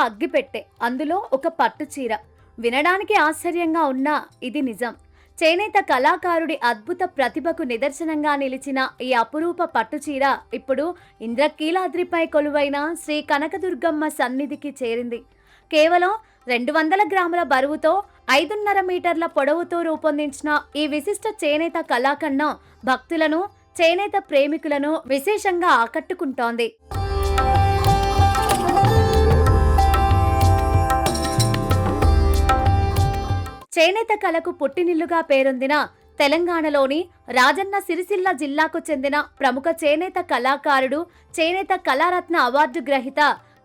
అగ్గిపెట్టె, అందులో ఒక పట్టు చీర. వినడానికి ఆశ్చర్యంగా ఉన్నా ఇది నిజం. చేనేత కళాకారుడి అద్భుత ప్రతిభకు నిదర్శనంగా నిలిచిన ఈ అపురూప పట్టుచీర ఇప్పుడు ఇంద్రకీలాద్రిపై కొలువైన శ్రీ కనకదుర్గమ్మ సన్నిధికి చేరింది. కేవలం 200 గ్రాముల బరువుతో 5.5 మీటర్ల పొడవుతో రూపొందించిన ఈ విశిష్ట చేనేత కళాఖండం భక్తులను, చేనేత ప్రేమికులను విశేషంగా ఆకట్టుకుంటోంది. చేనేత కళకు పుట్టినిల్లుగా పేరొందిన తెలంగాణలోని రాజన్న సిరిసిల్ల జిల్లాకు చెందిన ప్రముఖ చేనేత కళాకారుడు, చేనేత కళారత్న అవార్డు గ్రహీత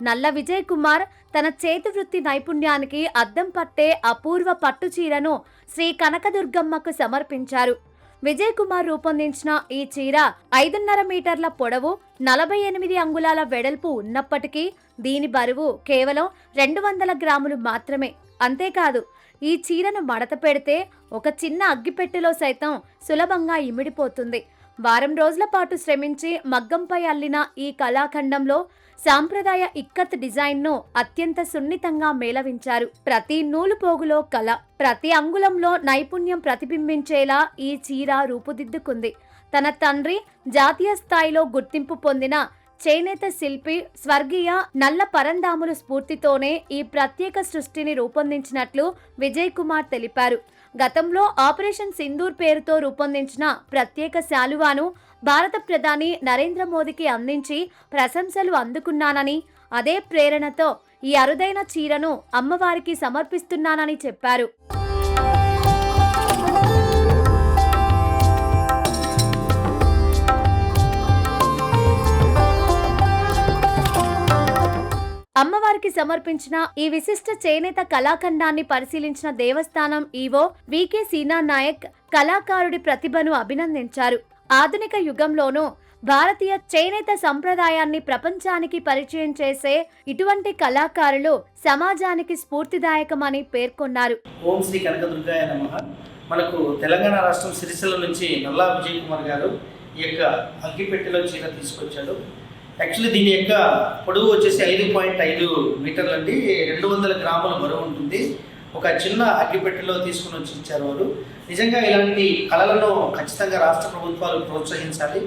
నల్ల విజయ్ కుమార్ తన చేతివృత్తి నైపుణ్యానికి అద్దం పట్టే అపూర్వ పట్టుచీరను శ్రీ కనకదుర్గమ్మకు సమర్పించారు. విజయ్ కుమార్ రూపొందించిన ఈ చీర 5.5 మీటర్ల పొడవు, 48 అంగుళాల వెడల్పు ఉన్నప్పటికీ దీని బరువు కేవలం 200 గ్రాములు మాత్రమే. అంతేకాదు, ఈ చీరను మడత పెడితే ఒక చిన్న అగ్గిపెట్టెలో సైతం సులభంగా ఇమిడిపోతుంది. వారం రోజుల పాటు శ్రమించి మగ్గంపై అల్లిన ఈ కళాఖండంలో సాంప్రదాయ ఇక్కత్ డిజైన్ను అత్యంత సున్నితంగా మేళవించారు. ప్రతి నూలు పోగులో కళ, ప్రతి అంగుళంలో నైపుణ్యం ప్రతిబింబించేలా ఈ చీర రూపుదిద్దుకుంది. తన తండ్రి జాతీయ స్థాయిలో గుర్తింపు పొందిన చేనేత శిల్పి స్వర్గీయ నల్ల పరందాముల స్ఫూర్తితోనే ఈ ప్రత్యేక సృష్టిని రూపొందించినట్లు విజయ్ కుమార్ తెలిపారు. గతంలో ఆపరేషన్ సింధూర్ పేరుతో రూపొందించిన ప్రత్యేక శాలువాను భారత ప్రధాని నరేంద్ర మోదీకి అందించి ప్రశంసలు అందుకున్నానని, అదే ప్రేరణతో ఈ అరుదైన చీరను అమ్మవారికి సమర్పిస్తున్నానని చెప్పారు. అమ్మవారికి సమర్పించిన ఈ విశిష్ట చేనేత కళాఖండాన్ని పరిశీలించిన దేవస్థానం ఈవో వికే సీనా నాయక్ కళాకారుడి ప్రతిభను అభినందించారు. ఆధునిక యుగంలోనూ భారతీయ చేనేత సంప్రదాయాన్ని ప్రపంచానికి పరిచయం చేసే ఇటువంటి కళాకారులు సమాజానికి స్ఫూర్తిదాయకమని పేర్కొన్నారు. ఓం శ్రీ కనకదుర్గాయ నమః. మనకు తెలంగాణ రాష్ట్రం సిరిసిల్ల నుంచి నల్లా విజయ్ కుమార్ గారు ఈ యొక్క అగ్గిపెట్టెలో చీర తీసుకొచ్చాడు. యాక్చువల్లీ దీని యొక్క పొడవు వచ్చేసి 5.5 మీటర్లు అండి, 200 గ్రాముల బరువు ఉంటుంది. ఒక చిన్న అగ్గిపెట్టెలో తీసుకుని వచ్చి ఇచ్చారు వారు. నిజంగా ఇలాంటి కళలను ఖచ్చితంగా రాష్ట్ర ప్రభుత్వాలు ప్రోత్సహించాలి.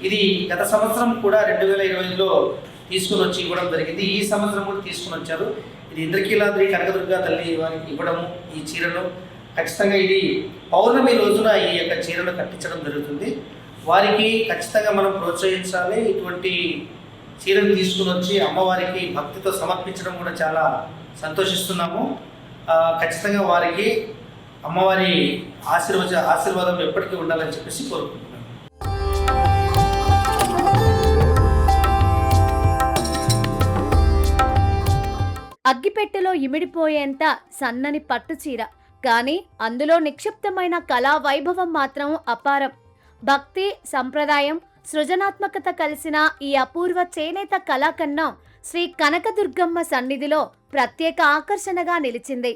ఇది గత సంవత్సరం కూడా 2020లో తీసుకుని వచ్చి ఇవ్వడం జరిగింది. ఈ సంవత్సరం కూడా తీసుకుని వచ్చారు. ఇది ఇంద్రకీలాద్రి కనకదుర్గా తల్లి వారికి ఇవ్వడము ఈ చీరను. ఖచ్చితంగా ఇది పౌర్ణమి రోజున ఈ యొక్క చీరను కట్టించడం జరుగుతుంది. వారికి ఖచ్చితంగా మనం ప్రోత్సహించాలి. ఇటువంటి చీరను తీసుకుని వచ్చి అమ్మవారికి భక్తితో సమర్పించడం కూడా చాలా సంతోషిస్తున్నాము. ఖచ్చితంగా వారికి అమ్మవారి ఆశీర్వాదం ఎప్పటికీ ఉండాలని చెప్పేసి కోరుకుంటున్నాను. అగ్గిపెట్టెలో ఇమిడిపోయేంత సన్నని పట్టు చీర, కానీ అందులో నిక్షిప్తమైన కళా వైభవం మాత్రం అపారం. భక్తి, సంప్రదాయం, సృజనాత్మకత కలిసిన ఈ అపూర్వ చేనేత కళాఖండం శ్రీ కనకదుర్గమ్మ సన్నిధిలో ప్రత్యేక ఆకర్షణగా నిలిచింది.